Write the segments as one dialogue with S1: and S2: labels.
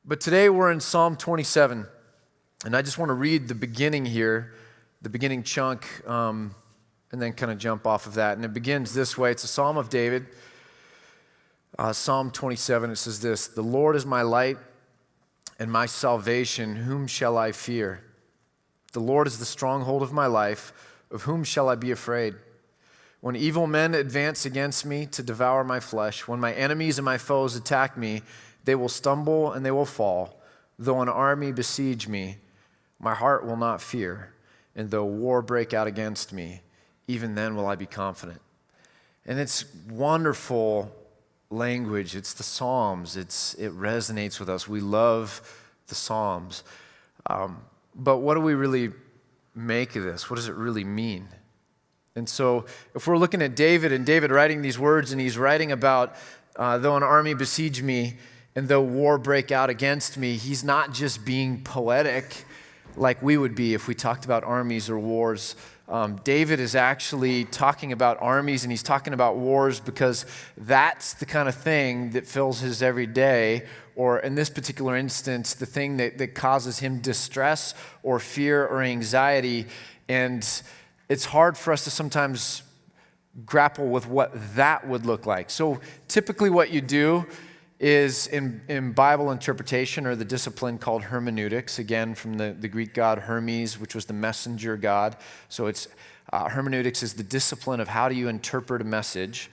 S1: But today we're in Psalm 27, and I just want to read the beginning here, the beginning chunk, and then kind of jump off of that. And it begins this way. It's a Psalm of David, Psalm 27. It says this: "The Lord is my light and my salvation. Whom shall I fear? The Lord is the stronghold of my life. Of whom shall I be afraid? When evil men advance against me to devour my flesh, when my enemies and my foes attack me, they will stumble and they will fall. Though an army besiege me, my heart will not fear. And though war break out against me, even then will I be confident." And it's wonderful language. It's the Psalms. It resonates with us. We love the Psalms. But what do we really make of this? What does it really mean? And so if we're looking at David, and David writing these words, and he's writing about, though an army besiege me, and though war break out against me, he's not just being poetic like we would be if we talked about armies or wars. David is actually talking about armies, and he's talking about wars because that's the kind of thing that fills his everyday, or in this particular instance, the thing that causes him distress or fear or anxiety. And it's hard for us to sometimes grapple with what that would look like. So typically what you do is in Bible interpretation, or the discipline called hermeneutics, again from the Greek god Hermes, which was the messenger god. So it's hermeneutics is the discipline of how do you interpret a message.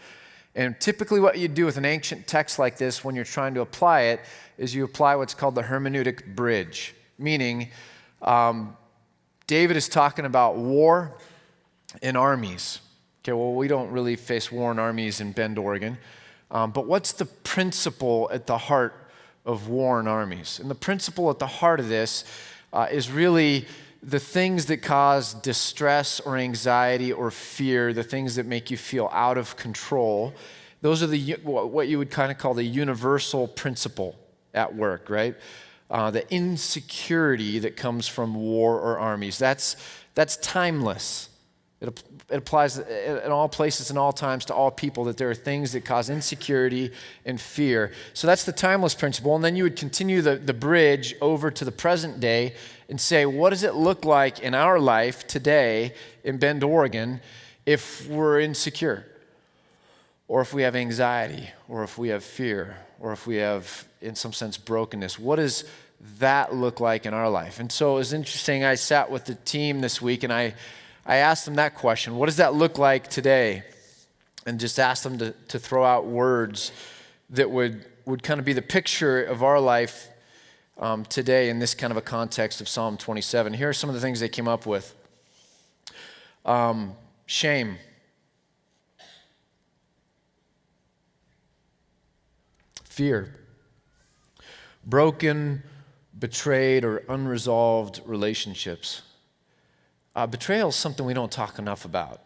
S1: And typically what you do with an ancient text like this when you're trying to apply it is you apply what's called the hermeneutic bridge, meaning David is talking about war and armies. Okay, well, we don't really face war and armies in Bend, Oregon. But what's the principle at the heart of war and armies? And the principle at the heart of this is really the things that cause distress or anxiety or fear, the things that make you feel out of control. Those are what you would kind of call the universal principle at work, right? The insecurity that comes from war or armies. That's timeless. It applies in all places and all times to all people, that there are things that cause insecurity and fear. So that's the timeless principle. And then you would continue the bridge over to the present day and say, what does it look like in our life today in Bend, Oregon, if we're insecure, or if we have anxiety, or if we have fear, or if we have, in some sense, brokenness? What does that look like in our life? And so it was interesting. I sat with the team this week, and I asked them that question: what does that look like today? And just asked them to throw out words that would kind of be the picture of our life today in this kind of a context of Psalm 27. Here are some of the things they came up with. Shame. Fear. Broken, betrayed, or unresolved relationships. Betrayal is something we don't talk enough about.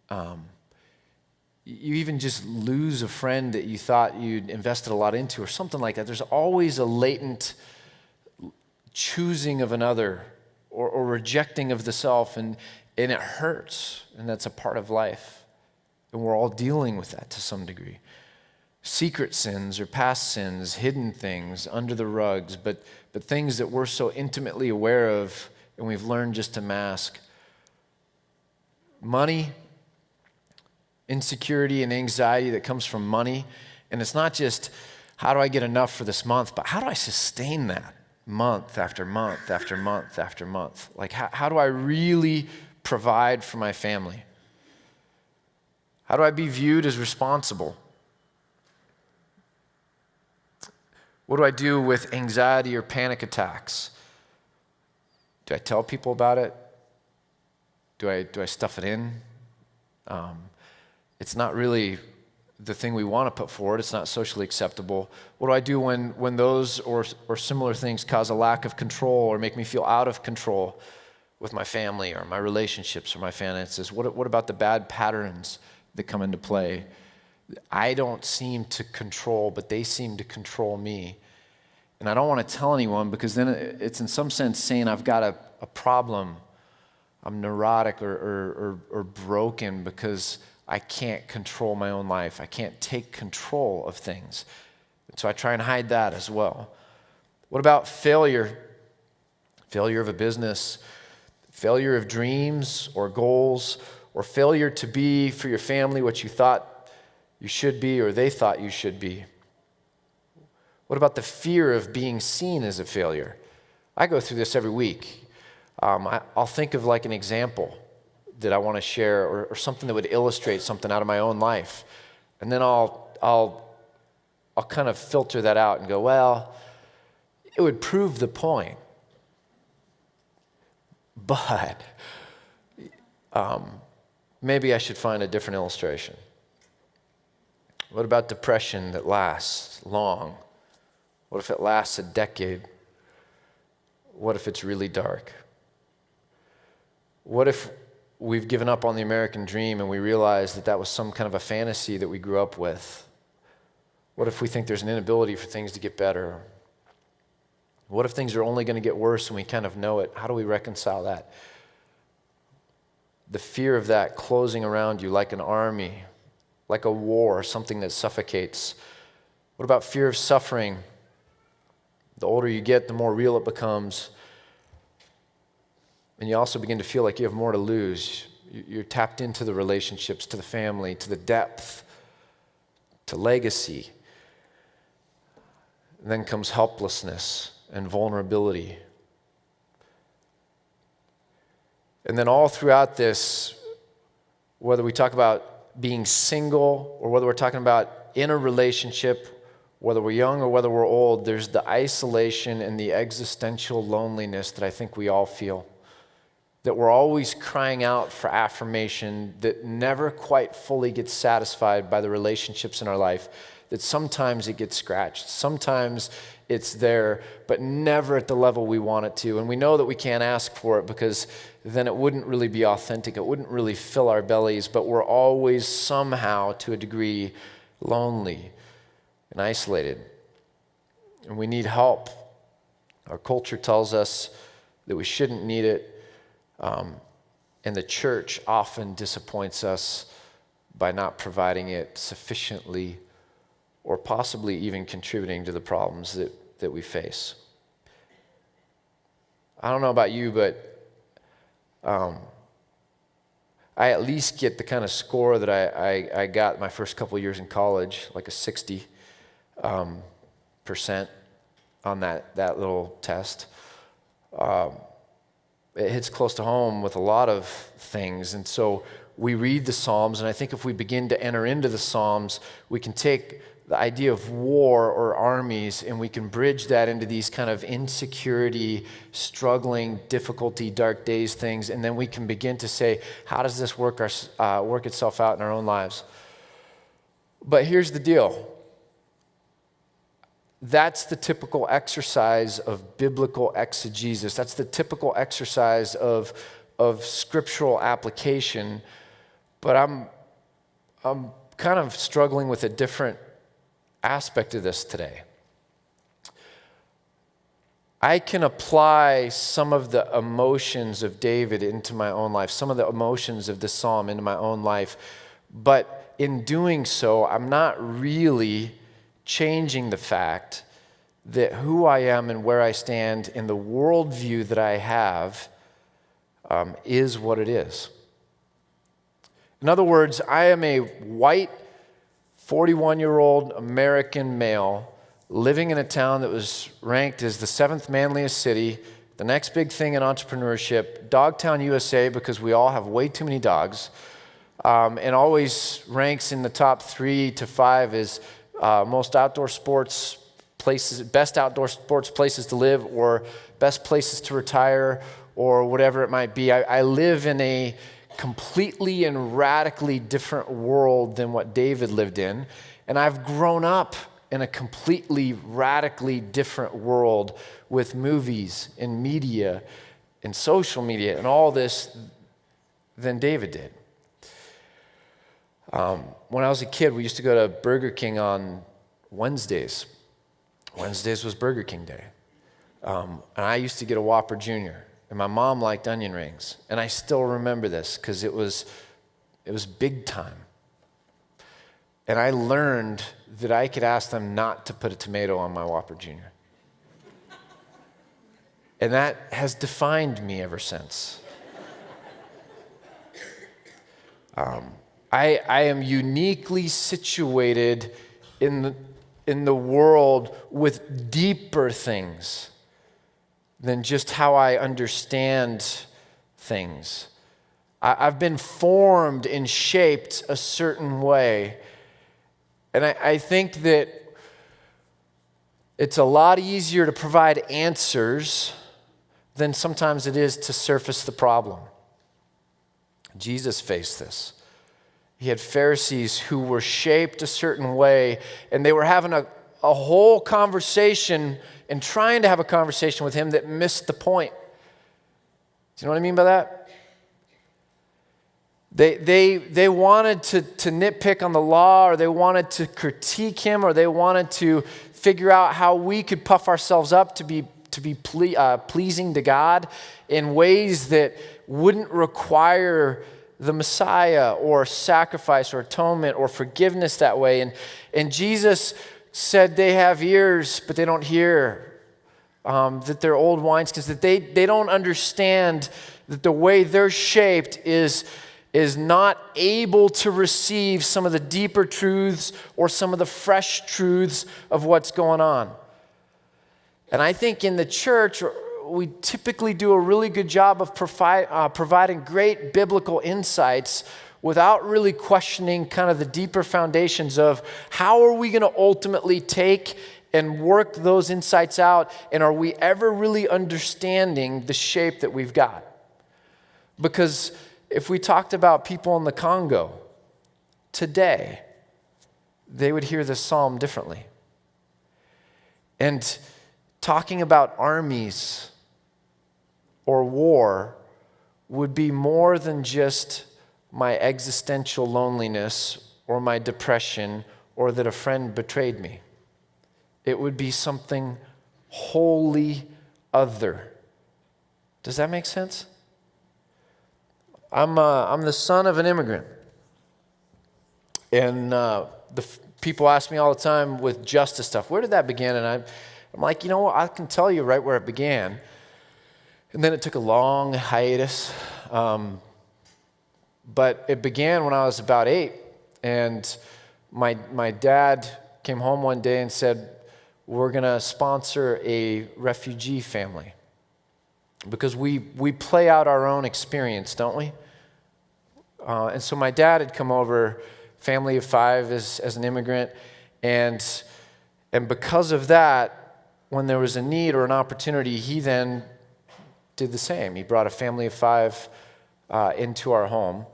S1: You even just lose a friend that you thought you'd invested a lot into, or something like that. There's always a latent choosing of another, or rejecting of the self, and it hurts, and that's a part of life. And we're all dealing with that to some degree. Secret sins or past sins, hidden things under the rugs, but things that we're so intimately aware of, and we've learned just to mask. Money, insecurity and anxiety that comes from money. And it's not just, how do I get enough for this month, but how do I sustain that month after month after month after month? Like, how do I really provide for my family? How do I be viewed as responsible? What do I do with anxiety or panic attacks? Do I tell people about it? Do I stuff it in? It's not really the thing we want to put forward. It's not socially acceptable. What do I do when those or similar things cause a lack of control, or make me feel out of control with my family or my relationships or my finances? What about the bad patterns that come into play? I don't seem to control, but they seem to control me. And I don't want to tell anyone, because then it's in some sense saying I've got a problem. I'm neurotic or broken because I can't control my own life. I can't take control of things. So I try and hide that as well. What about failure? Failure of a business, failure of dreams or goals, or failure to be for your family what you thought you should be or they thought you should be? What about the fear of being seen as a failure? I go through this every week. I'll think of like an example that I want to share or something that would illustrate something out of my own life. And then I'll kind of filter that out and go, well, it would prove the point. But maybe I should find a different illustration. What about depression that lasts long? What if it lasts a decade? What if it's really dark? What if we've given up on the American dream and we realize that that was some kind of a fantasy that we grew up with? What if we think there's an inability for things to get better? What if things are only going to get worse and we kind of know it? How do we reconcile that? The fear of that closing around you like an army, like a war, something that suffocates. What about fear of suffering? The older you get, the more real it becomes. And you also begin to feel like you have more to lose. You're tapped into the relationships, to the family, to the depth, to legacy. And then comes helplessness and vulnerability. And then all throughout this, whether we talk about being single or whether we're talking about in a relationship, whether we're young or whether we're old, there's the isolation and the existential loneliness that I think we all feel. That we're always crying out for affirmation that never quite fully gets satisfied by the relationships in our life. That sometimes it gets scratched. Sometimes it's there, but never at the level we want it to. And we know that we can't ask for it because then it wouldn't really be authentic. It wouldn't really fill our bellies, but we're always somehow, to a degree, lonely and isolated. And we need help. Our culture tells us that we shouldn't need it. And the church often disappoints us by not providing it sufficiently or possibly even contributing to the problems that we face. I don't know about you, but I at least get the kind of score that I got my first couple years in college, like a 60% on that little test. It hits close to home with a lot of things. And so we read the Psalms, and I think if we begin to enter into the Psalms, we can take the idea of war or armies and we can bridge that into these kind of insecurity, struggling, difficulty, dark days things, and then we can begin to say, how does this work itself out in our own lives? But here's the deal. That's the typical exercise of biblical exegesis. That's the typical exercise of scriptural application. But I'm kind of struggling with a different aspect of this today. I can apply some of the emotions of David into my own life, some of the emotions of this psalm into my own life. But in doing so, I'm not really changing the fact that who I am and where I stand in the worldview that I have is what it is. In other words, I am a white, 41-year-old American male living in a town that was ranked as the 7th manliest city, the next big thing in entrepreneurship, Dogtown, USA, because we all have way too many dogs, and always ranks in the top 3 to 5 as most outdoor sports places, best outdoor sports places to live, or best places to retire, or whatever it might be. I live in a completely and radically different world than what David lived in, and I've grown up in a completely radically different world with movies and media and social media and all this than David did. When I was a kid, we used to go to Burger King on Wednesdays. Wednesdays was Burger King Day. And I used to get a Whopper Jr., and my mom liked onion rings. And I still remember this because it was big time. And I learned that I could ask them not to put a tomato on my Whopper Jr. And that has defined me ever since. I am uniquely situated in the world with deeper things than just how I understand things. I've been formed and shaped a certain way. And I think that it's a lot easier to provide answers than sometimes it is to surface the problem. Jesus faced this. He had Pharisees who were shaped a certain way, and they were having a whole conversation and trying to have a conversation with him that missed the point. Do you know what I mean by that? They wanted to nitpick on the law, or they wanted to critique him, or they wanted to figure out how we could puff ourselves up to be pleasing to God in ways that wouldn't require the Messiah or sacrifice or atonement or forgiveness that way. And Jesus said they have ears, but they don't hear, that they're old wineskins, that they don't understand that the way they're shaped is not able to receive some of the deeper truths or some of the fresh truths of what's going on. And I think in the church, we typically do a really good job of providing great biblical insights without really questioning kind of the deeper foundations of how are we going to ultimately take and work those insights out, and are we ever really understanding the shape that we've got? Because if we talked about people in the Congo today, they would hear this psalm differently. And talking about armies or war would be more than just my existential loneliness or my depression or that a friend betrayed me. It would be something wholly other. Does that make sense? I'm the son of an immigrant. And people ask me all the time with justice stuff, where did that begin? And I'm like, you know what, I can tell you right where it began. And then it took a long hiatus. But it began when I was about 8. And my dad came home one day and said, we're going to sponsor a refugee family. Because we play out our own experience, don't we? And so my dad had come over, family of 5 as an immigrant. And because of that, when there was a need or an opportunity, he then did the same. He brought a family of 5 into our home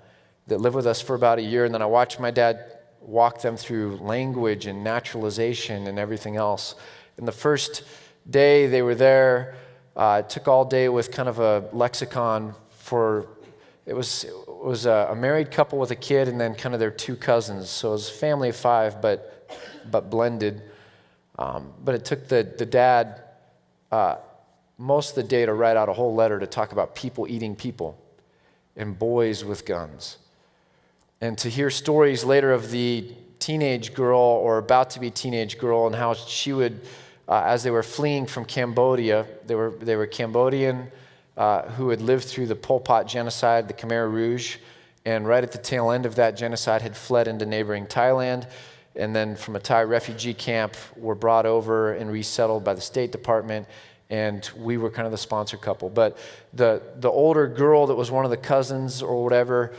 S1: that lived with us for about a year. And then I watched my dad walk them through language and naturalization and everything else. And the first day they were there, it took all day with kind of a lexicon for, it was a married couple with a kid and then kind of their 2 cousins. So it was a family of 5, but blended. But it took the dad most of the day to write out a whole letter to talk about people eating people and boys with guns. And to hear stories later of the teenage girl or about to be teenage girl and how she would, as they were fleeing from Cambodia, they were Cambodian who had lived through the Pol Pot genocide, the Khmer Rouge, and right at the tail end of that genocide had fled into neighboring Thailand, and then from a Thai refugee camp were brought over and resettled by the State Department, and we were kind of the sponsor couple. But the older girl that was one of the cousins or whatever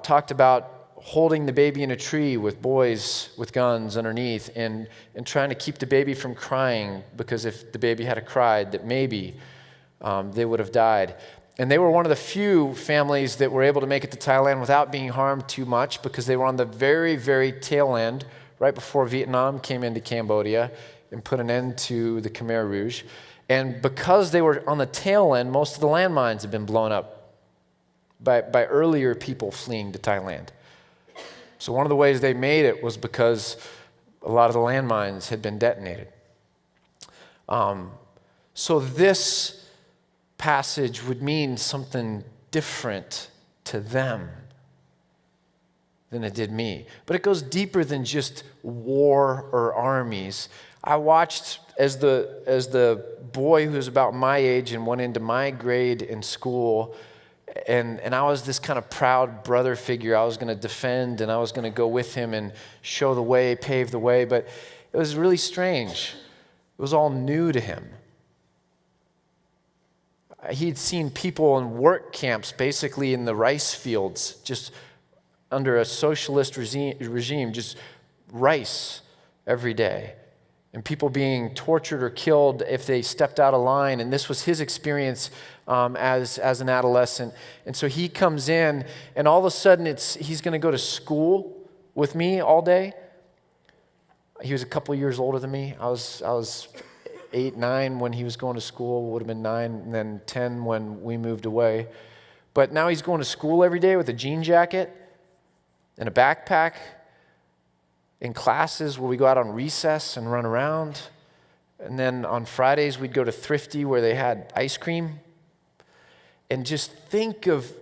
S1: talked about holding the baby in a tree with boys with guns underneath and trying to keep the baby from crying, because if the baby had cried, that maybe they would have died. And they were one of the few families that were able to make it to Thailand without being harmed too much, because they were on the very, very tail end, right before Vietnam came into Cambodia and put an end to the Khmer Rouge. And because they were on the tail end, most of the landmines had been blown up by earlier people fleeing to Thailand. So one of the ways they made it was because a lot of the landmines had been detonated. So this passage would mean something different to them than it did me. But it goes deeper than just war or armies. I watched as the boy who was about my age and went into my grade in school, and I was this kind of proud brother figure. I was going to defend, and I was going to go with him and show the way, pave the way, but it was really strange. It was all new to him. He'd seen people in work camps, basically in the rice fields, just under a socialist regime, just rice every day. And people being tortured or killed if they stepped out of line. And this was his experience as an adolescent. And so he comes in, and all of a sudden he's going to go to school with me all day. He was a couple of years older than me. I was 8, 9 when he was going to school, would have been 9, and then 10 when we moved away. But now he's going to school every day with a jean jacket and a backpack, in classes where we go out on recess and run around. And then on Fridays, we'd go to Thrifty where they had ice cream. And just think of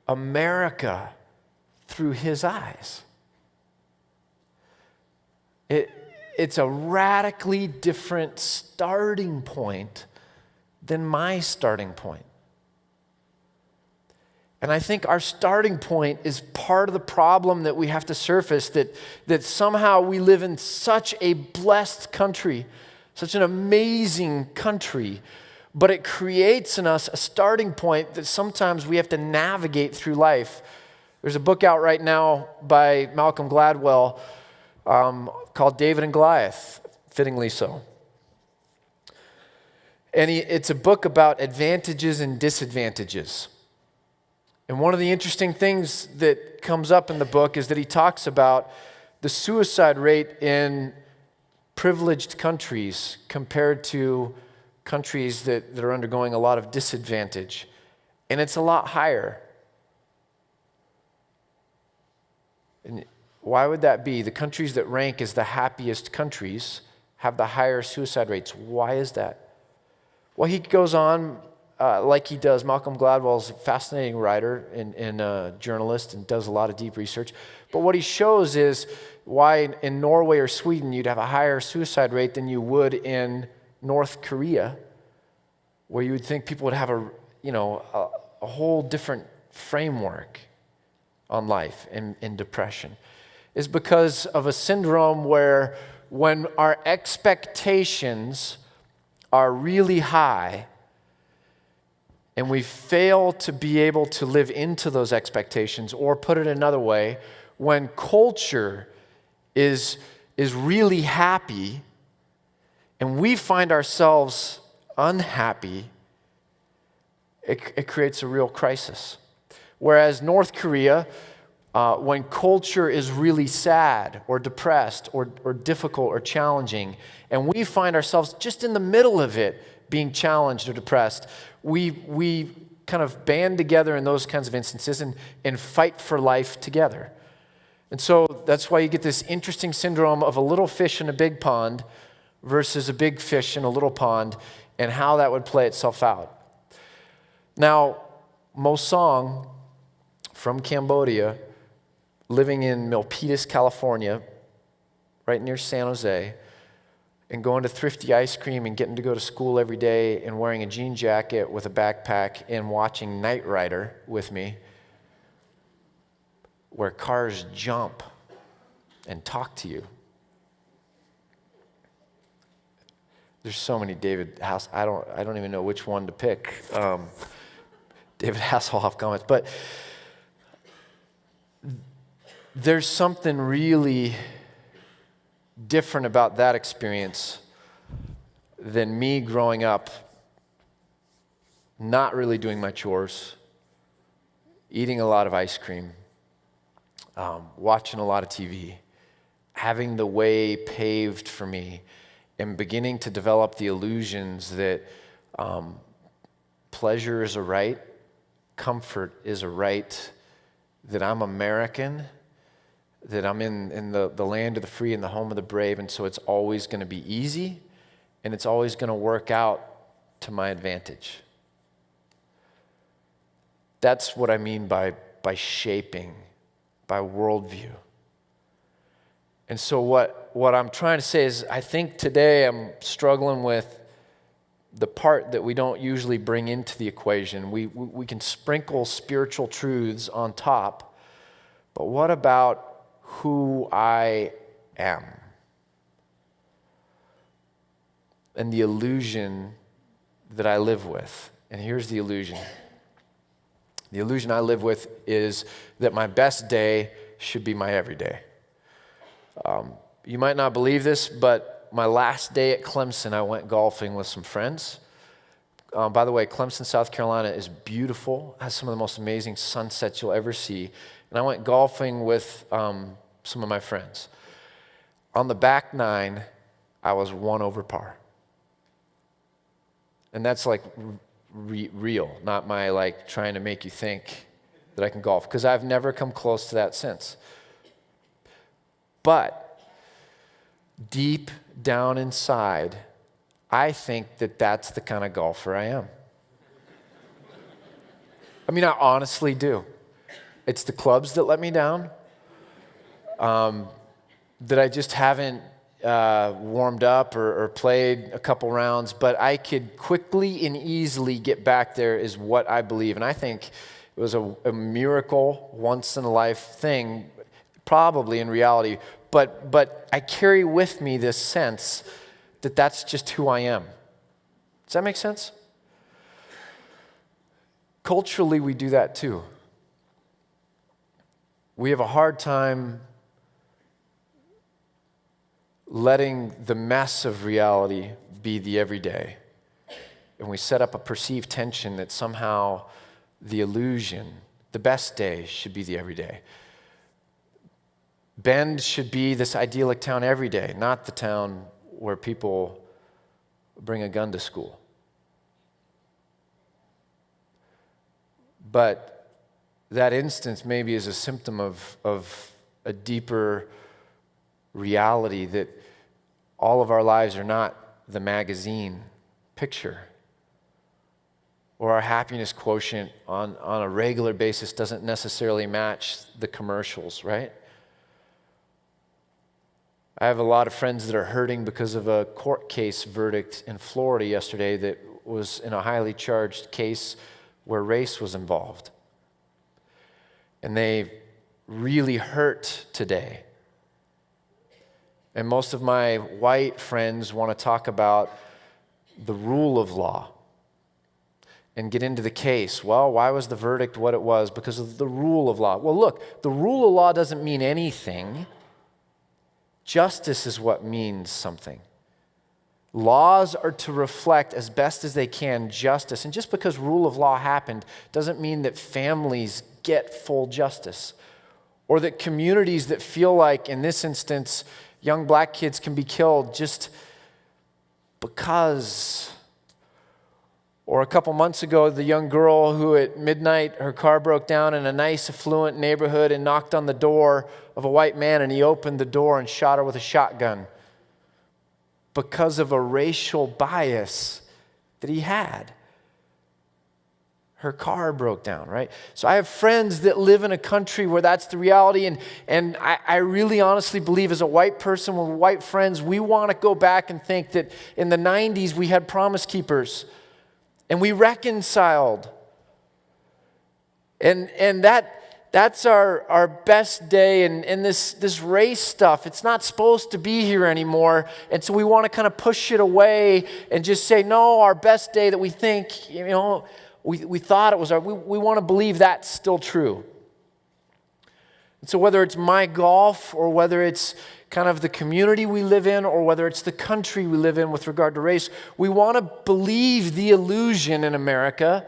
S1: America through his eyes. It's a radically different starting point than my starting point. And I think our starting point is part of the problem that we have to surface, that somehow we live in such a blessed country, such an amazing country, but it creates in us a starting point that sometimes we have to navigate through life. There's a book out right now by Malcolm Gladwell called David and Goliath, fittingly so. And it's a book about advantages and disadvantages. And one of the interesting things that comes up in the book is that he talks about the suicide rate in privileged countries compared to countries that are undergoing a lot of disadvantage. And it's a lot higher. And why would that be? The countries that rank as the happiest countries have the higher suicide rates. Why is that? Well, he goes on, like he does. Malcolm Gladwell's a fascinating writer and a journalist and does a lot of deep research. But what he shows is why in Norway or Sweden you'd have a higher suicide rate than you would in North Korea, where you would think people would have a whole different framework on life and depression, is because of a syndrome where when our expectations are really high and we fail to be able to live into those expectations, or put it another way, when culture is really happy and we find ourselves unhappy, it creates a real crisis. Whereas North Korea, when culture is really sad or depressed or difficult or challenging, and we find ourselves just in the middle of it being challenged or depressed, we kind of band together in those kinds of instances and fight for life together. And so that's why you get this interesting syndrome of a little fish in a big pond versus a big fish in a little pond, and how that would play itself out. Now, Mo Song from Cambodia, living in Milpitas, California, right near San Jose, and going to Thrifty ice cream and getting to go to school every day and wearing a jean jacket with a backpack and watching Knight Rider with me, where cars jump and talk to you. There's so many David Hasselhoff. I don't even know which one to pick. David Hasselhoff comments, but there's something really different about that experience than me growing up not really doing my chores, eating a lot of ice cream, watching a lot of TV, having the way paved for me, and beginning to develop the illusions that pleasure is a right, comfort is a right, that I'm American, that I'm in the land of the free and the home of the brave, and so it's always going to be easy, and it's always going to work out to my advantage. That's what I mean by shaping, by worldview. And so what what I'm trying to say is I think today I'm struggling with the part that we don't usually bring into the equation. We can sprinkle spiritual truths on top, but what about who I am? And the illusion that I live with. And here's the illusion. The illusion I live with is that my best day should be my everyday. You might not believe this, but my last day at Clemson, I went golfing with some friends. By the way, Clemson, South Carolina is beautiful, has some of the most amazing sunsets you'll ever see. And I went golfing with some of my friends. On the back nine, I was 1 over par. And that's like real, not my like trying to make you think that I can golf, because I've never come close to that since. But deep down inside, I think that that's the kind of golfer I am. I mean, I honestly do. It's the clubs that let me down, that I just haven't warmed up or played a couple rounds, but I could quickly and easily get back there is what I believe. And I think it was a miracle, once-in-a-life thing, probably in reality. But I carry with me this sense that that's just who I am. Does that make sense? Culturally, we do that too. We have a hard time letting the mess of reality be the everyday. And we set up a perceived tension that somehow the illusion, the best day, should be the everyday. Bend should be this idyllic town every day, not the town where people bring a gun to school. But that instance maybe is a symptom of a deeper reality that all of our lives are not the magazine picture. Or our happiness quotient on a regular basis doesn't necessarily match the commercials, right? I have a lot of friends that are hurting because of a court case verdict in Florida yesterday that was in a highly charged case where race was involved. And they really hurt today. And most of my white friends want to talk about the rule of law and get into the case. Well, why was the verdict what it was? Because of the rule of law. Well, look, the rule of law doesn't mean anything. Justice is what means something. Laws are to reflect as best as they can justice. And just because rule of law happened doesn't mean that families get full justice, or that communities that feel like, in this instance, young black kids can be killed just because. Or a couple months ago, the young girl who at midnight, her car broke down in a nice, affluent neighborhood and knocked on the door of a white man, and he opened the door and shot her with a shotgun because of a racial bias that he had. Her car broke down, right? So I have friends that live in a country where that's the reality, and I really honestly believe as a white person with white friends, we want to go back and think that in the 90s we had Promise Keepers, and we reconciled. And that's our best day. And this race stuff, it's not supposed to be here anymore. And so we want to kind of push it away and just say, no, our best day that we think, we thought it was we want to believe that's still true. And so whether it's my golf, or whether it's kind of the community we live in, or whether it's the country we live in with regard to race, we want to believe the illusion in America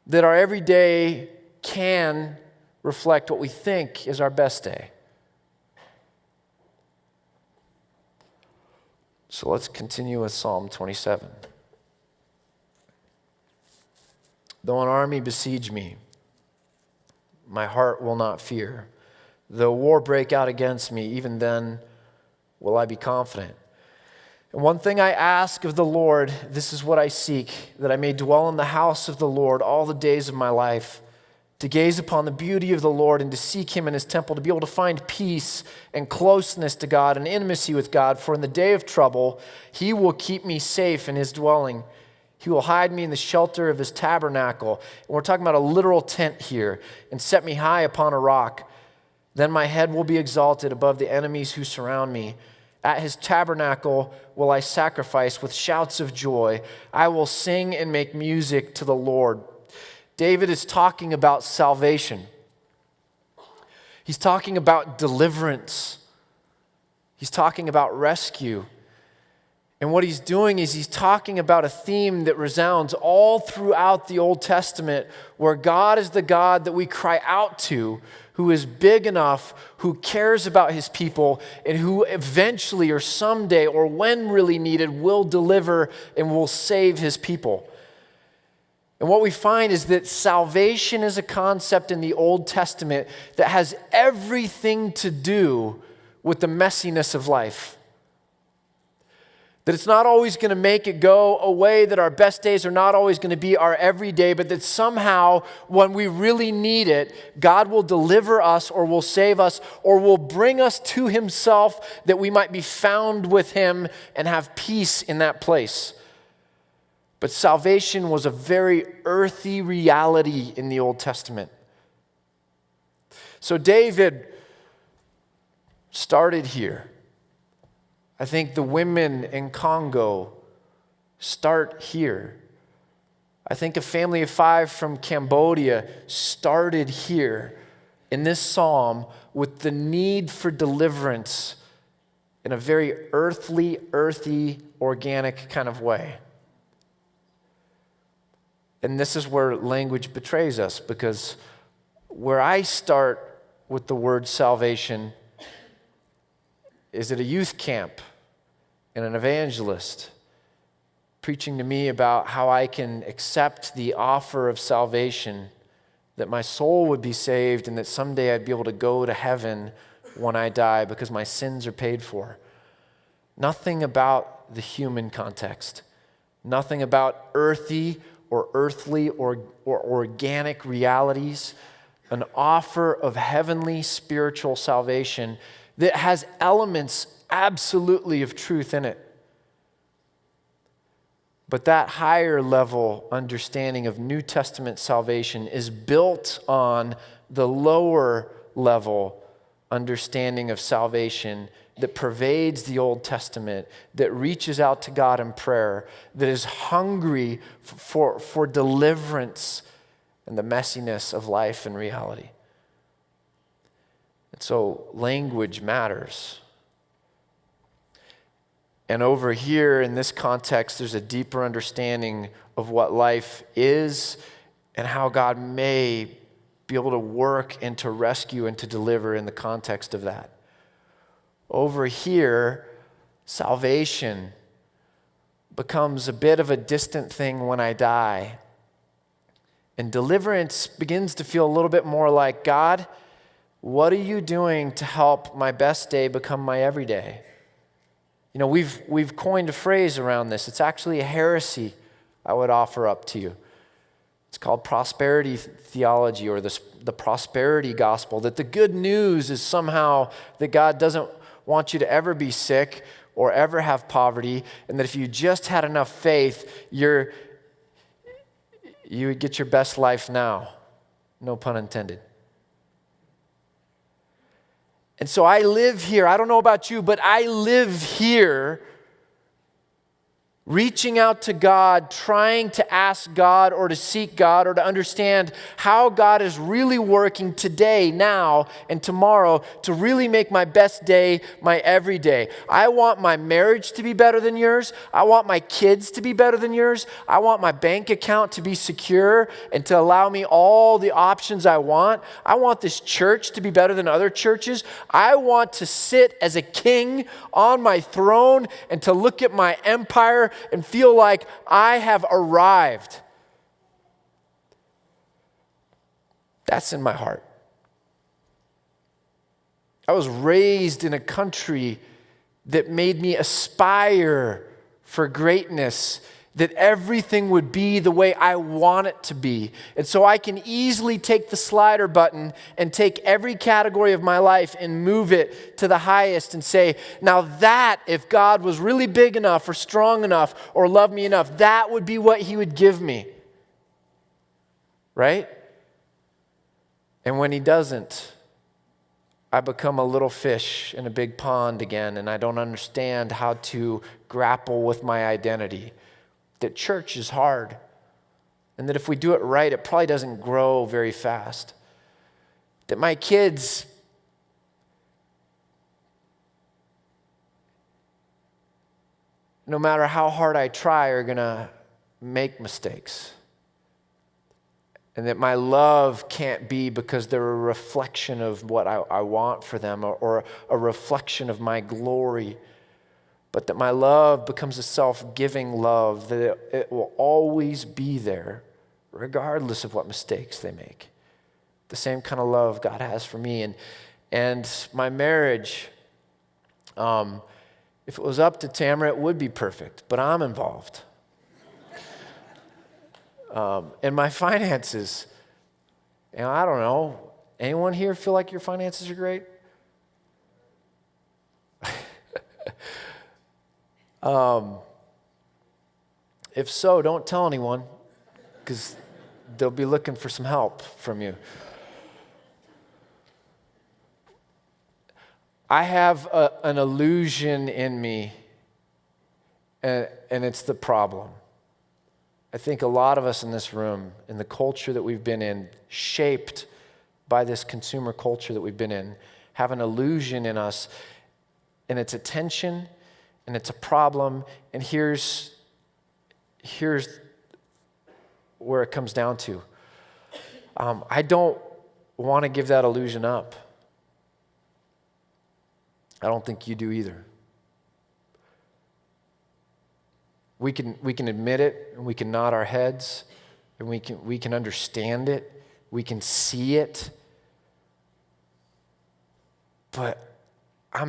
S1: that our everyday can reflect what we think is our best day. So let's continue with Psalm 27. Though an army besiege me, my heart will not fear. Though war break out against me, even then will I be confident. And one thing I ask of the Lord, this is what I seek, that I may dwell in the house of the Lord all the days of my life, to gaze upon the beauty of the Lord and to seek him in his temple, to be able to find peace and closeness to God and intimacy with God. For in the day of trouble, he will keep me safe in his dwelling. He will hide me in the shelter of his tabernacle. And we're talking about a literal tent here. And set me high upon a rock. Then my head will be exalted above the enemies who surround me. At his tabernacle will I sacrifice with shouts of joy. I will sing and make music to the Lord. David is talking about salvation. He's talking about deliverance. He's talking about rescue. And what he's doing is he's talking about a theme that resounds all throughout the Old Testament, where God is the God that we cry out to, who is big enough, who cares about his people, and who eventually or someday or when really needed will deliver and will save his people. And what we find is that salvation is a concept in the Old Testament that has everything to do with the messiness of life. That it's not always going to make it go away, that our best days are not always going to be our everyday, but that somehow when we really need it, God will deliver us or will save us or will bring us to himself that we might be found with him and have peace in that place. But salvation was a very earthy reality in the Old Testament. So David started here. I think the women in Congo start here. I think a family of 5 from Cambodia started here in this psalm with the need for deliverance in a very earthy, organic kind of way. And this is where language betrays us, because where I start with the word salvation is at a youth camp and an evangelist preaching to me about how I can accept the offer of salvation, that my soul would be saved and that someday I'd be able to go to heaven when I die because my sins are paid for. Nothing about the human context. Nothing about earthy or earthly or organic realities. An offer of heavenly spiritual salvation that has elements absolutely of truth in it. But that higher level understanding of New Testament salvation is built on the lower level understanding of salvation that pervades the Old Testament, that reaches out to God in prayer, that is hungry for deliverance and the messiness of life and reality. And so language matters. And over here in this context, there's a deeper understanding of what life is and how God may be able to work and to rescue and to deliver in the context of that. Over here, salvation becomes a bit of a distant thing when I die. And deliverance begins to feel a little bit more like, God, what are you doing to help my best day become my everyday? You know, we've coined a phrase around this. It's actually a heresy I would offer up to you. It's called prosperity theology, or the prosperity gospel, that the good news is somehow that God doesn't want you to ever be sick or ever have poverty, and that if you just had enough faith, you would get your best life now. No pun intended. And so I live here. I don't know about you, but I live here reaching out to God, trying to ask God or to seek God or to understand how God is really working today, now, and tomorrow to really make my best day my everyday. I want my marriage to be better than yours. I want my kids to be better than yours. I want my bank account to be secure and to allow me all the options I want. I want this church to be better than other churches. I want to sit as a king on my throne and to look at my empire and feel like I have arrived. That's in my heart. I was raised in a country that made me aspire for greatness that everything would be the way I want it to be. And so I can easily take the slider button and take every category of my life and move it to the highest and say, now that, if God was really big enough or strong enough or loved me enough, that would be what he would give me. Right? And when he doesn't, I become a little fish in a big pond again, and I don't understand how to grapple with my identity. That church is hard, and that if we do it right, it probably doesn't grow very fast. That my kids, no matter how hard I try, are going to make mistakes. And that my love can't be because they're a reflection of what I want for them or a reflection of my glory. But that my love becomes a self-giving love, that it will always be there, regardless of what mistakes they make. The same kind of love God has for me. And my marriage, if it was up to Tamara, it would be perfect, but I'm involved. And my finances, I don't know, anyone here feel like your finances are great? If so, don't tell anyone, because they'll be looking for some help from you. I have an illusion in me, and it's the problem. I think a lot of us in this room, in the culture that we've been in, shaped by this consumer culture that we've been in, have an illusion in us, and it's a tension, and it's a problem, and here's where it comes down to. I don't want to give that illusion up. I don't think you do either. We can admit it, and we can nod our heads, and we can understand it, we can see it. But I've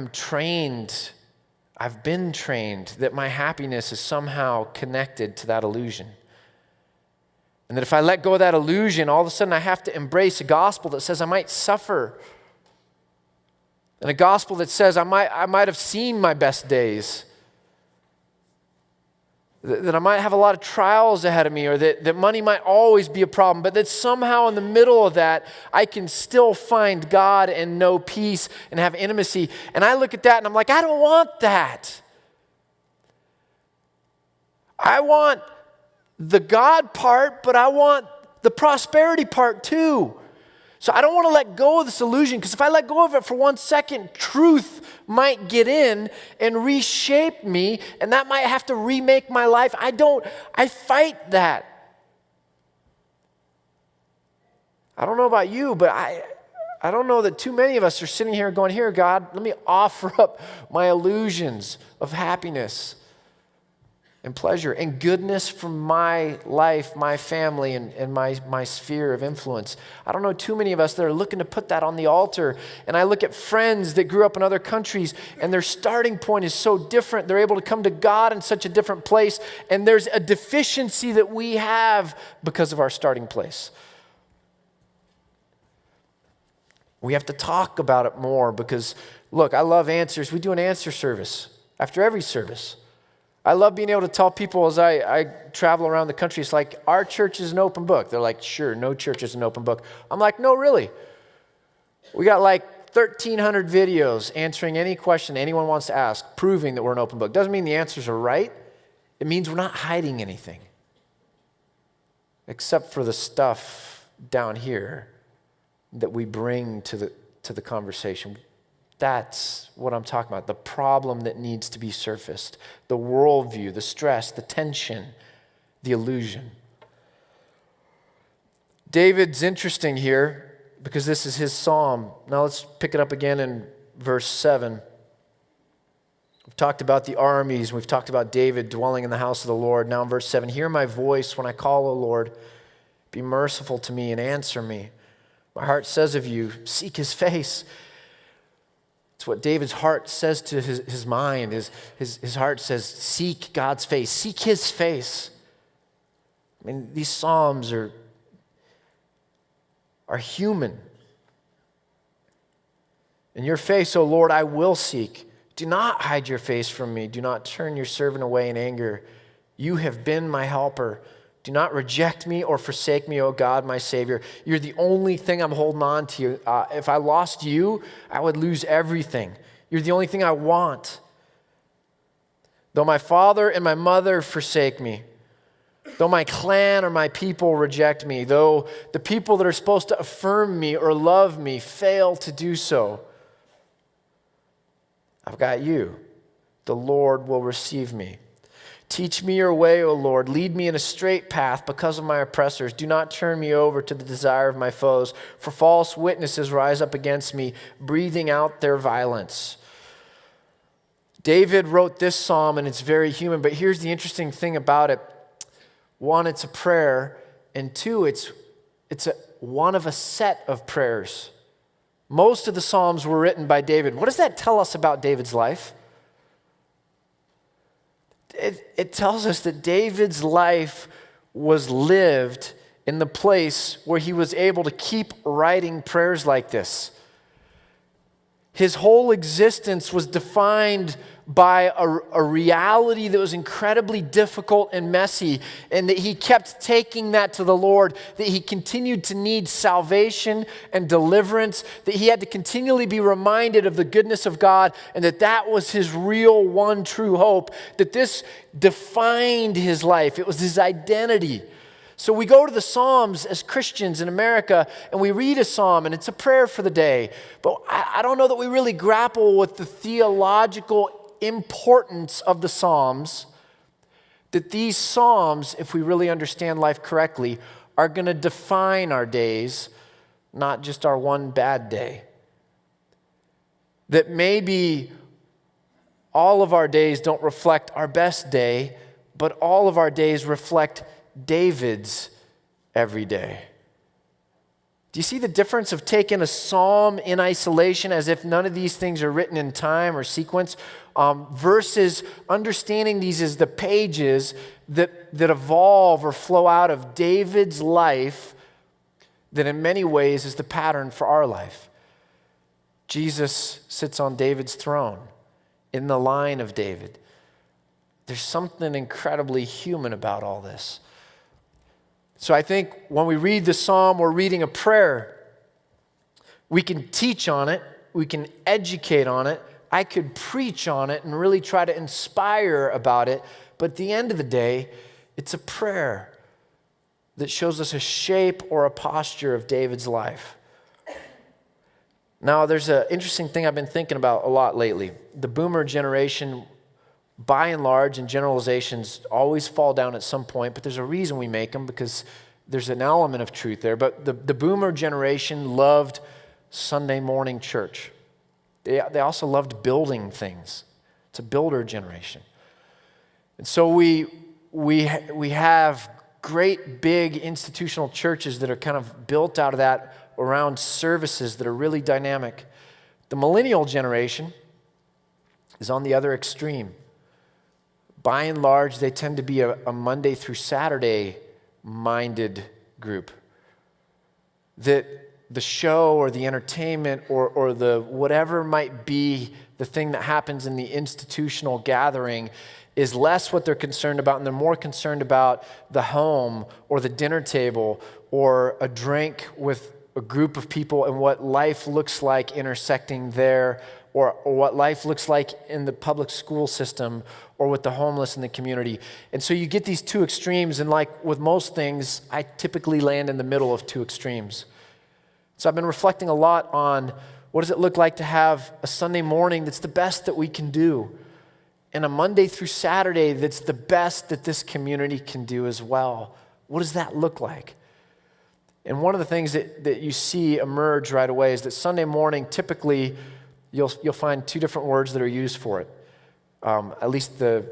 S1: been trained that my happiness is somehow connected to that illusion. And that if I let go of that illusion, all of a sudden I have to embrace a gospel that says I might suffer. And a gospel that says I might have seen my best days. That I might have a lot of trials ahead of me, or that money might always be a problem, but that somehow in the middle of that, I can still find God and know peace and have intimacy. And I look at that and I'm like, I don't want that. I want the God part, but I want the prosperity part too. So I don't want to let go of this illusion, because if I let go of it for 1 second, truth might get in and reshape me, and that might have to remake my life. I fight that. I don't know about you, but I don't know that too many of us are sitting here going, here, God, let me offer up my illusions of happiness and pleasure and goodness from my life, my family, and my sphere of influence. I don't know too many of us that are looking to put that on the altar. And I look at friends that grew up in other countries, and their starting point is so different. They're able to come to God in such a different place, and there's a deficiency that we have because of our starting place. We have to talk about it more because, look, I love answers. We do an answer service after every service. I love being able to tell people as I travel around the country, it's like, our church is an open book. They're like, sure, no church is an open book. I'm like, no, really. We got like 1,300 videos answering any question anyone wants to ask, proving that we're an open book. Doesn't mean the answers are right. It means we're not hiding anything, except for the stuff down here that we bring to the conversation. That's what I'm talking about, the problem that needs to be surfaced, the worldview, the stress, the tension, the illusion. David's interesting here because this is his psalm. Now let's pick it up again in verse 7. We've talked about the armies. We've talked about David dwelling in the house of the Lord. Now in verse 7, hear my voice when I call, O Lord. Be merciful to me and answer me. My heart says of you, seek his face. It's what David's heart says to his mind. His heart says, seek God's face. Seek his face. I mean, these Psalms are human. In your face, O Lord, I will seek. Do not hide your face from me. Do not turn your servant away in anger. You have been my helper. Do not reject me or forsake me, O God, my Savior. You're the only thing I'm holding on to. If I lost you, I would lose everything. You're the only thing I want. Though my father and my mother forsake me, though my clan or my people reject me, though the people that are supposed to affirm me or love me fail to do so, I've got you. The Lord will receive me. Teach me your way, O Lord. Lead me in a straight path because of my oppressors. Do not turn me over to the desire of my foes, for false witnesses rise up against me, breathing out their violence. David wrote this psalm, and it's very human, but here's the interesting thing about it. One, it's a prayer, and two, it's one of a set of prayers. Most of the Psalms were written by David. What does that tell us about David's life? It tells us that David's life was lived in the place where he was able to keep writing prayers like this. His whole existence was defined by a reality that was incredibly difficult and messy, and that he kept taking that to the Lord, that he continued to need salvation and deliverance, that he had to continually be reminded of the goodness of God, and that was his real one true hope, that this defined his life. It was his identity. So we go to the Psalms as Christians in America, and we read a psalm, and it's a prayer for the day. But I don't know that we really grapple with the theological importance of the Psalms, that these Psalms, if we really understand life correctly, are going to define our days, not just our one bad day. That maybe all of our days don't reflect our best day, but all of our days reflect David's every day. Do you see the difference of taking a psalm in isolation as if none of these things are written in time or sequence versus understanding these as the pages that evolve or flow out of David's life that in many ways is the pattern for our life? Jesus sits on David's throne in the line of David. There's something incredibly human about all this. So I think when we read the psalm, we're reading a prayer. We can teach on it. We can educate on it. I could preach on it and really try to inspire about it. But at the end of the day, it's a prayer that shows us a shape or a posture of David's life. Now, there's an interesting thing I've been thinking about a lot lately. The boomer generation, by and large, and generalizations always fall down at some point, but there's a reason we make them because there's an element of truth there. But the boomer generation loved Sunday morning church. They also loved building things. It's a builder generation. And so we have great big institutional churches that are kind of built out of that around services that are really dynamic. The millennial generation is on the other extreme. By and large, they tend to be a Monday through Saturday minded group. That the show or the entertainment or the whatever might be the thing that happens in the institutional gathering is less what they're concerned about, and they're more concerned about the home or the dinner table or a drink with a group of people and what life looks like intersecting there, or what life looks like in the public school system or with the homeless in the community. And so you get these two extremes, and like with most things, I typically land in the middle of two extremes. So I've been reflecting a lot on what does it look like to have a Sunday morning that's the best that we can do, and a Monday through Saturday that's the best that this community can do as well. What does that look like? And one of the things that you see emerge right away is that Sunday morning, typically, you'll find two different words that are used for it. At least the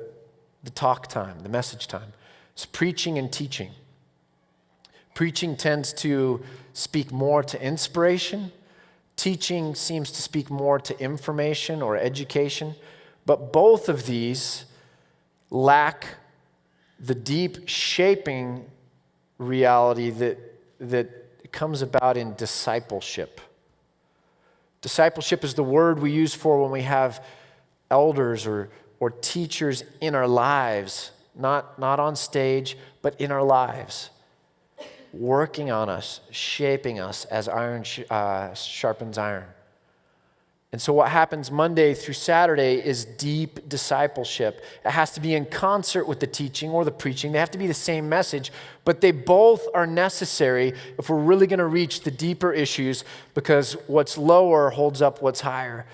S1: talk time, the message time. It's preaching and teaching. Preaching tends to speak more to inspiration. Teaching seems to speak more to information or education, but both of these lack the deep shaping reality that comes about in discipleship. Discipleship is the word we use for when we have elders or teachers in our lives, not on stage, but in our lives, working on us, shaping us as iron sharpens iron. And so what happens Monday through Saturday is deep discipleship. It has to be in concert with the teaching or the preaching. They have to be the same message, but they both are necessary if we're really going to reach the deeper issues, because what's lower holds up what's higher.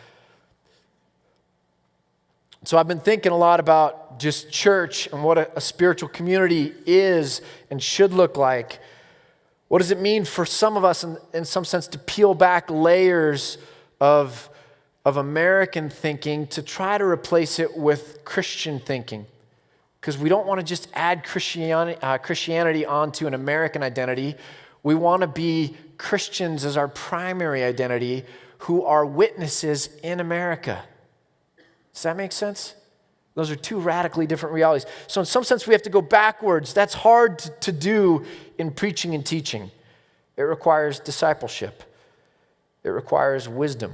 S1: So I've been thinking a lot about just church and what a spiritual community is and should look like. What does it mean for some of us, in some sense, to peel back layers of American thinking to try to replace it with Christian thinking? Because we don't want to just add Christianity onto an American identity. We want to be Christians as our primary identity who are witnesses in America. Does that make sense? Those are two radically different realities. So in some sense, we have to go backwards. That's hard to do in preaching and teaching. It requires discipleship. It requires wisdom.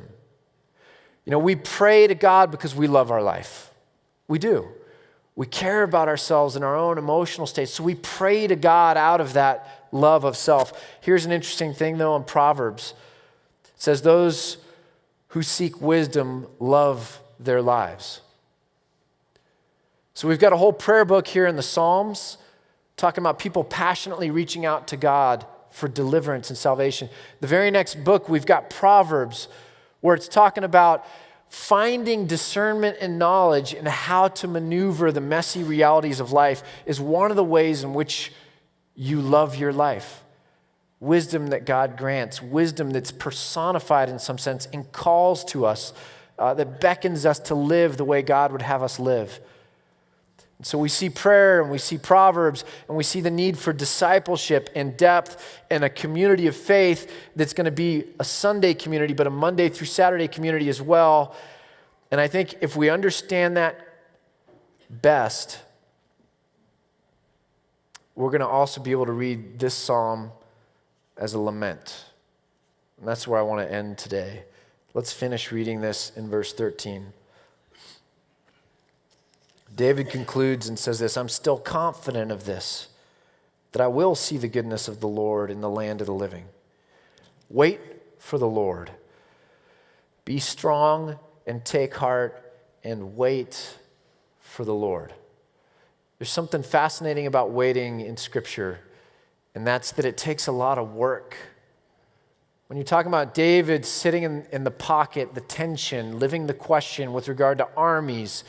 S1: You know, we pray to God because we love our life. We do. We care about ourselves and our own emotional states. So we pray to God out of that love of self. Here's an interesting thing, though, in Proverbs. It says, those who seek wisdom love their lives. So we've got a whole prayer book here in the Psalms talking about people passionately reaching out to God for deliverance and salvation. The very next book, we've got Proverbs, where it's talking about finding discernment and knowledge and how to maneuver the messy realities of life is one of the ways in which you love your life. Wisdom that God grants, wisdom that's personified in some sense and calls to us, that beckons us to live the way God would have us live. And so we see prayer and we see Proverbs and we see the need for discipleship and depth and a community of faith that's going to be a Sunday community, but a Monday through Saturday community as well. And I think if we understand that best, we're going to also be able to read this psalm as a lament. And that's where I want to end today. Let's finish reading this in verse 13. David concludes and says this, I'm still confident of this, that I will see the goodness of the Lord in the land of the living. Wait for the Lord. Be strong and take heart and wait for the Lord. There's something fascinating about waiting in Scripture, and that's that it takes a lot of work. When you're talking about David sitting in the pocket, the tension, living the question with regard to armies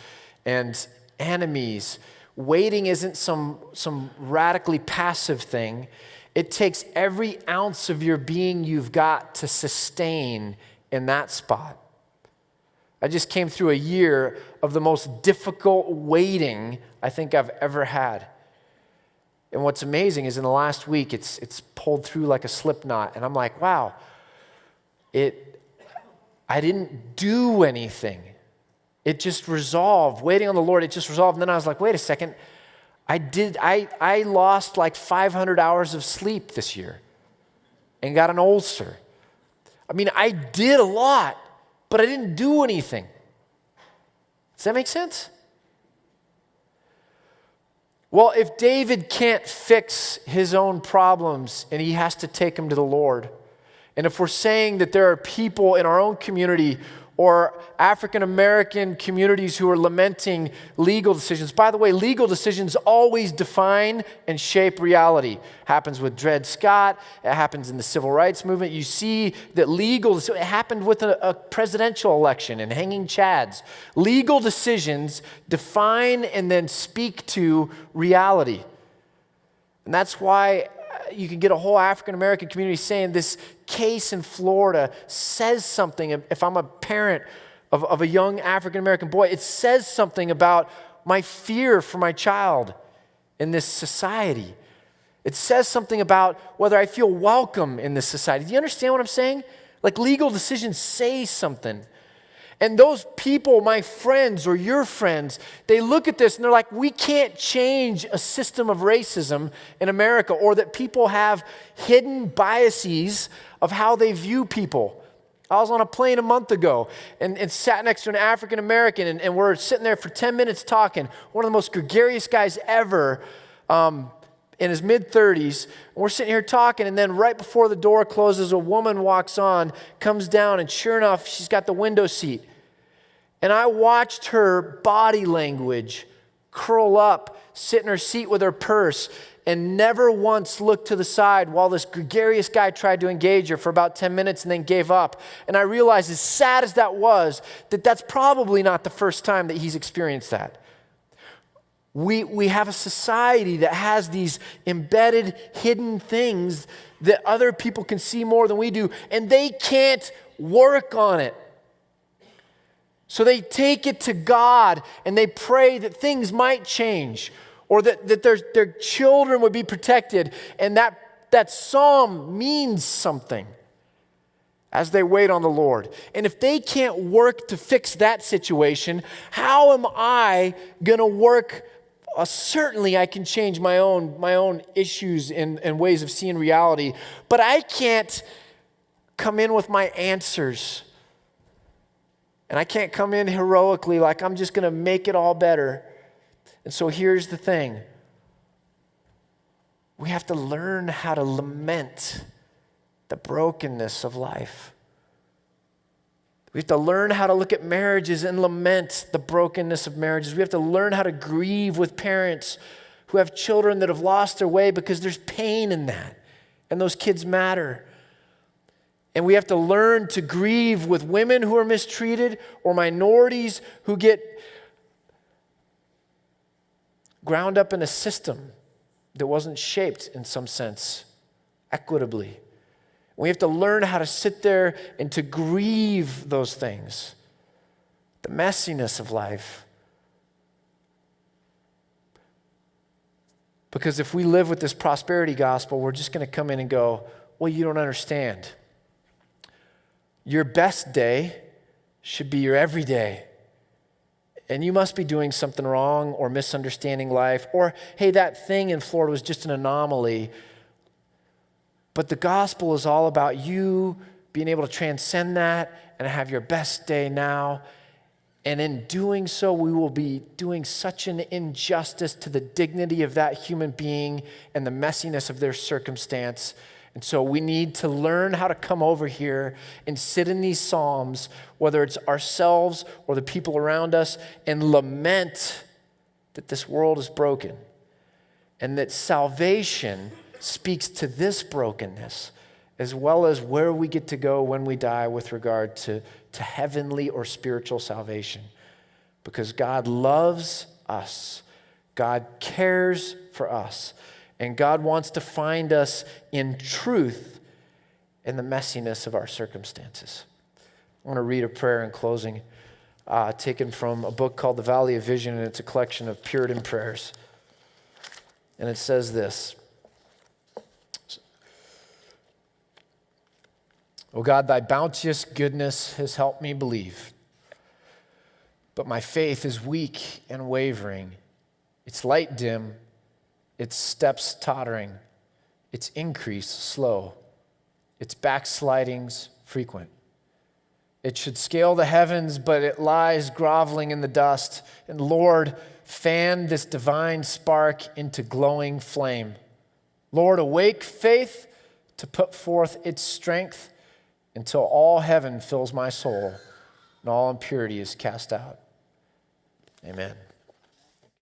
S1: and enemies, waiting isn't some radically passive thing. It takes every ounce of your being you've got to sustain in that spot. I just came through a year of the most difficult waiting I think I've ever had. And what's amazing is in the last week, it's pulled through like a slip knot. And I'm like, wow, I didn't do anything. It just resolved. Waiting on the Lord, it just resolved. And then I was like, wait a second. I lost like 500 hours of sleep this year and got an ulcer. I mean, I did a lot, but I didn't do anything. Does that make sense? Well, if David can't fix his own problems and he has to take them to the Lord, and if we're saying that there are people in our own community or African American communities who are lamenting legal decisions. By the way, legal decisions always define and shape reality. Happens with Dred Scott. It happens in the civil rights movement. You see that it happened with a presidential election and hanging chads. Legal decisions define and then speak to reality. And that's why you can get a whole African American community saying this case in Florida says something. If I'm a parent of a young African American boy, it says something about my fear for my child in this society. It says something about whether I feel welcome in this society. Do you understand what I'm saying? Like legal decisions say something. And those people, my friends or your friends, they look at this and they're like, we can't change a system of racism in America, or that people have hidden biases of how they view people. I was on a plane a month ago and sat next to an African American, and we're sitting there for 10 minutes talking. One of the most gregarious guys ever, in his mid-30s. We're sitting here talking, and then right before the door closes, a woman walks on, comes down, and sure enough, she's got the window seat. And I watched her body language curl up, sit in her seat with her purse, and never once looked to the side while this gregarious guy tried to engage her for about 10 minutes and then gave up. And I realized, as sad as that was, that that's probably not the first time that he's experienced that. We have a society that has these embedded, hidden things that other people can see more than we do, and they can't work on it. So they take it to God and they pray that things might change, or that their children would be protected, and that psalm means something as they wait on the Lord. And if they can't work to fix that situation, how am I going to work? Certainly I can change my own issues and ways of seeing reality, but I can't come in with my answers. And I can't come in heroically like I'm just going to make it all better. And so here's the thing. We have to learn how to lament the brokenness of life. We have to learn how to look at marriages and lament the brokenness of marriages. We have to learn how to grieve with parents who have children that have lost their way, because there's pain in that, and those kids matter. And we have to learn to grieve with women who are mistreated, or minorities who get ground up in a system that wasn't shaped in some sense equitably. We have to learn how to sit there and to grieve those things, the messiness of life. Because if we live with this prosperity gospel, we're just going to come in and go, well, you don't understand. Your best day should be your everyday. And you must be doing something wrong or misunderstanding life. Or, hey, that thing in Florida was just an anomaly. But the gospel is all about you being able to transcend that and have your best day now. And in doing so, we will be doing such an injustice to the dignity of that human being and the messiness of their circumstance. And so we need to learn how to come over here and sit in these psalms, whether it's ourselves or the people around us, and lament that this world is broken and that salvation speaks to this brokenness, as well as where we get to go when we die with regard to heavenly or spiritual salvation. Because God loves us. God cares for us. And God wants to find us in truth in the messiness of our circumstances. I want to read a prayer in closing, taken from a book called The Valley of Vision, and it's a collection of Puritan prayers. And it says this: O God, thy bounteous goodness has helped me believe, but my faith is weak and wavering, its light dim, its steps tottering, its increase slow, its backslidings frequent. It should scale the heavens, but it lies groveling in the dust. And Lord, fan this divine spark into glowing flame. Lord, awake faith to put forth its strength until all heaven fills my soul and all impurity is cast out. Amen.